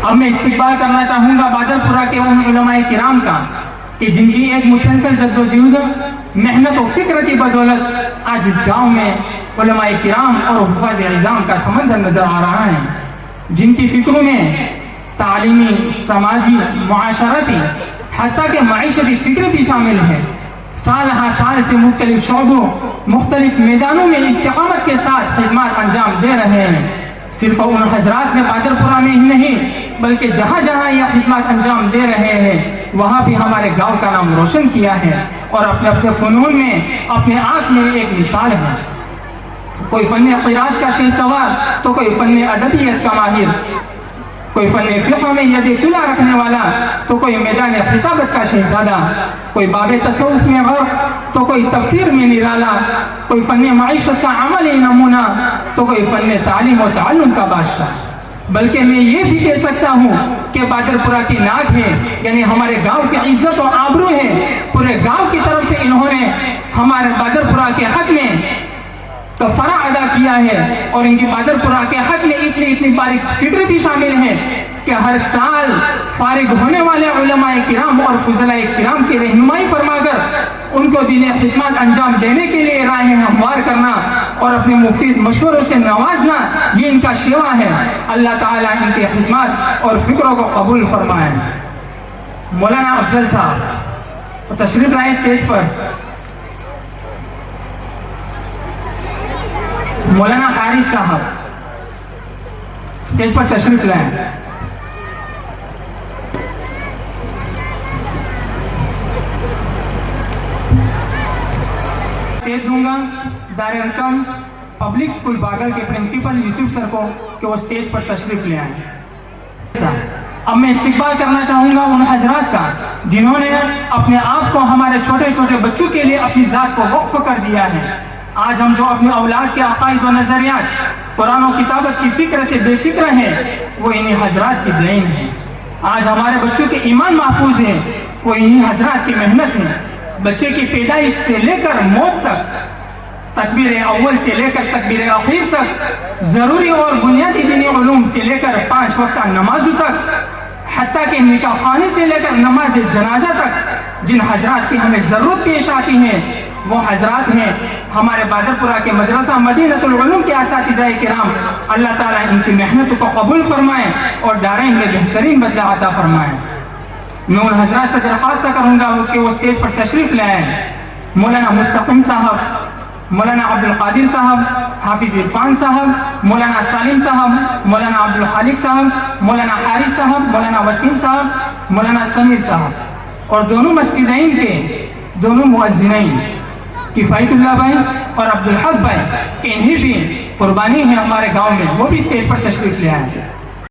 اب میں استقبال کرنا چاہوں گا بادرپورہ کے ان علماء کرام کا کہ جن کی ایک مسلسل جدوجہد محنت و فکر کی بدولت آج اس گاؤں میں علماء کرام اور حفاظ عظام کا سمندر نظر آ رہا ہے، جن کی فکروں میں تعلیمی، سماجی، معاشرتی، حتیٰ کہ معیشتی فکر بھی شامل ہے۔ سال ہر سال سے مختلف شعبوں، مختلف میدانوں میں استقامت کے ساتھ خدمات انجام دے رہے ہیں۔ صرف ان حضرات نے بادرپورہ میں ہی نہیں بلکہ جہاں جہاں یہ خدمات انجام دے رہے ہیں وہاں بھی ہمارے گاؤں کا نام روشن کیا ہے اور اپنے اپنے فنون میں اپنے آپ میں ایک مثال ہے۔ کوئی فن قرات کا شہسوار تو کوئی فن ادبیت کا ماہر، کوئی فن فقہ میں ید طلا رکھنے والا تو کوئی میدان خطابت کا شہزادہ، کوئی باب تصوف میں غرق تو کوئی تفسیر میں نرالا، کوئی فن معیشت کا عملی نمونہ تو کوئی فن تعلیم و تعلم کا بادشاہ۔ بلکہ میں یہ بھی کہہ سکتا ہوں کہ بادرپورہ کی ناک ہے، یعنی ہمارے گاؤں کی عزت و آبرو ہے۔ پورے گاؤں کی طرف سے انہوں نے ہمارے بادرپورہ کے حق میں کفارہ ادا کیا ہے اور ان کی بادرپورہ کے حق میں اتنی باریک فکر بھی شامل ہے کہ ہر سال فارغ ہونے والے علماء کرام اور فضلاء کرام کی رہنمائی فرما کر ان کو دینی خدمات انجام دینے کے لیے راہیں ہموار کرنا اور اپنے مفید مشوروں سے نوازنا، یہ ان کا شیوا ہے۔ اللہ تعالیٰ ان کی خدمات اور فکروں کو قبول فرمائے۔ مولانا افضل صاحب تشریف لائیں اسٹیج پر۔ مولانا حارث صاحب اسٹیج پر تشریف لائیں۔ اسٹیج دوں گا دار ارقم پبلک اسکول باغل کے پرنسپل یوسف سر کو کہ وہ اسٹیج پر تشریف لے آئیں۔ اب میں استقبال کرنا چاہوں گا ان حضرات کا جنہوں نے اپنے آپ کو ہمارے چھوٹے چھوٹے بچوں کے لیے اپنی ذات کو وقف کر دیا ہے۔ آج ہم جو اپنی اولاد کے عقائد و نظریات، قرآن و کتابت کی فکر سے بے فکر ہیں، وہ انہی حضرات کی دین ہے۔ آج ہمارے بچوں کے ایمان محفوظ ہیں، وہ انہی حضرات کی محنت ہے۔ بچے کی پیدائش سے لے کر موت تک، تکبیر اول سے لے کر تکبیر اخیر تک، ضروری اور بنیادی دینی علوم سے لے کر 5 وقتہ نمازوں تک، حتیٰ کہ نکاح خانے سے لے کر نماز جنازہ تک جن حضرات کی ہمیں ضرورت پیش آتی ہے وہ حضرات ہیں ہمارے بادرپورہ کے مدرسہ مدینۃ العلوم کے اساتذہ کرام۔ اللہ تعالیٰ ان کی محنتوں کو قبول فرمائے اور دارین میں بہترین بدلہ عطا فرمائے۔ میں ان حضرات سے درخواست کروں گا کہ وہ اسٹیج پر تشریف لے آئیں۔ مولانا مستقیم صاحب، مولانا عبد القادر صاحب، حافظ عرفان صاحب، مولانا سالم صاحب، مولانا عبد الخالق صاحب، مولانا حارث صاحب، مولانا وسیم صاحب، مولانا سمیر صاحب اور دونوں مسجدین کے دونوں مؤذنین کفایت اللہ بھائی اور عبد الحق بھائی، انہی بھی قربانی ہے ہمارے گاؤں میں، وہ بھی اسٹیج پر تشریف لے آئے۔